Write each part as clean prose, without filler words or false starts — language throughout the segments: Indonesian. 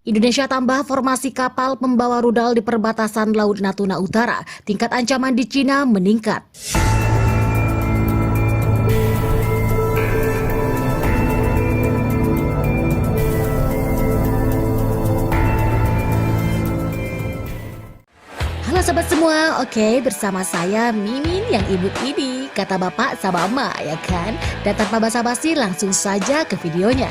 Indonesia tambah formasi kapal pembawa rudal di perbatasan Laut Natuna Utara. Tingkat ancaman di Cina meningkat. Halo sobat semua, oke bersama saya Mimin yang imut ini, kata bapak sama emak ya kan? Dan tanpa basa-basi langsung saja ke videonya.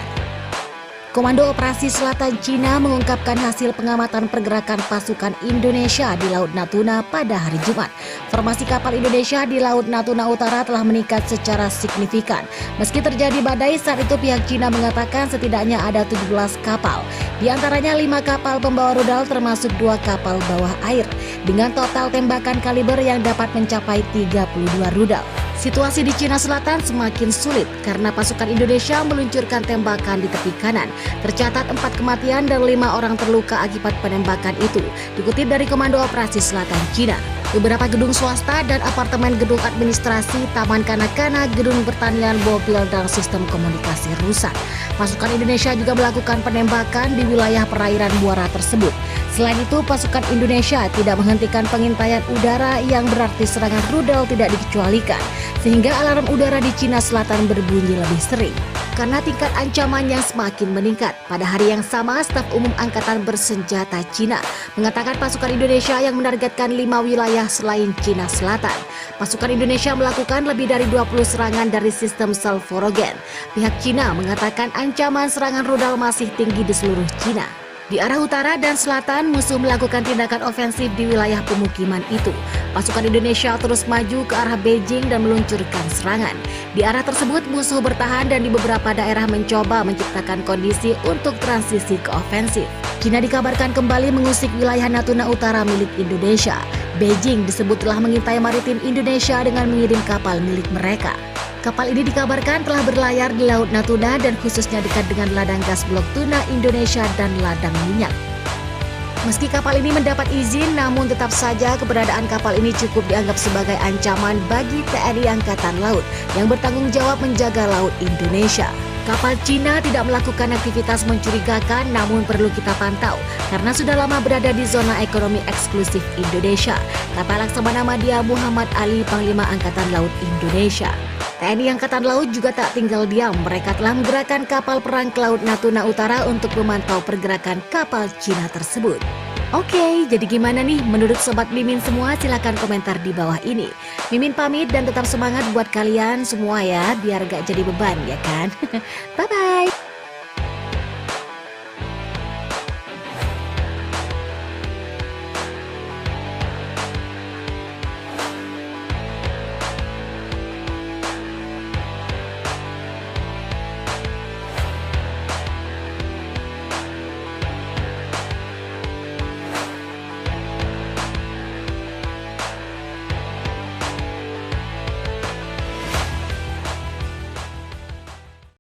Komando Operasi Selatan Cina mengungkapkan hasil pengamatan pergerakan pasukan Indonesia di Laut Natuna pada hari Jumat. Formasi kapal Indonesia di Laut Natuna Utara telah meningkat secara signifikan. Meski terjadi badai, saat itu pihak Cina mengatakan setidaknya ada 17 kapal. Di antaranya 5 kapal pembawa rudal termasuk 2 kapal bawah air. Dengan total tembakan kaliber yang dapat mencapai 32 rudal. Situasi di Cina Selatan semakin sulit karena pasukan Indonesia meluncurkan tembakan di tepi kanan. Tercatat 4 kematian dan 5 orang terluka akibat penembakan itu, dikutip dari Komando Operasi Selatan Cina. Beberapa gedung swasta dan apartemen, gedung administrasi, taman kanak-kanak, gedung pertanian, mobil, dan sistem komunikasi rusak. Pasukan Indonesia juga melakukan penembakan di wilayah perairan Muara tersebut. Selain itu, pasukan Indonesia tidak menghentikan pengintaian udara yang berarti serangan rudal tidak dikecualikan, sehingga alarm udara di Cina Selatan berbunyi lebih sering. Karena tingkat ancaman yang semakin meningkat, pada hari yang sama Staf Umum Angkatan Bersenjata Cina mengatakan pasukan Indonesia yang menargetkan 5 wilayah selain Cina Selatan. Pasukan Indonesia melakukan lebih dari 20 serangan dari sistem Salvorogen. Pihak Cina mengatakan ancaman serangan rudal masih tinggi di seluruh Cina. Di arah utara dan selatan, musuh melakukan tindakan ofensif di wilayah pemukiman itu. Pasukan Indonesia terus maju ke arah Beijing dan meluncurkan serangan. Di arah tersebut, musuh bertahan dan di beberapa daerah mencoba menciptakan kondisi untuk transisi ke ofensif. Cina dikabarkan kembali mengusik wilayah Natuna Utara milik Indonesia. Beijing disebut telah mengintai maritim Indonesia dengan mengirim kapal milik mereka. Kapal ini dikabarkan telah berlayar di Laut Natuna dan khususnya dekat dengan ladang gas blok tuna Indonesia dan ladang minyak. Meski kapal ini mendapat izin, namun tetap saja keberadaan kapal ini cukup dianggap sebagai ancaman bagi TNI Angkatan Laut yang bertanggung jawab menjaga laut Indonesia. Kapal Cina tidak melakukan aktivitas mencurigakan, namun perlu kita pantau karena sudah lama berada di zona ekonomi eksklusif Indonesia, kata Laksamana Madya Muhammad Ali, Panglima Angkatan Laut Indonesia. TNI Angkatan Laut juga tak tinggal diam, mereka telah menggerakkan kapal perang ke Laut Natuna Utara untuk memantau pergerakan kapal Cina tersebut. Oke, jadi gimana nih menurut Sobat Mimin semua? Silahkan komentar di bawah ini. Mimin pamit dan tetap semangat buat kalian semua ya, biar gak jadi beban ya kan? Bye-bye!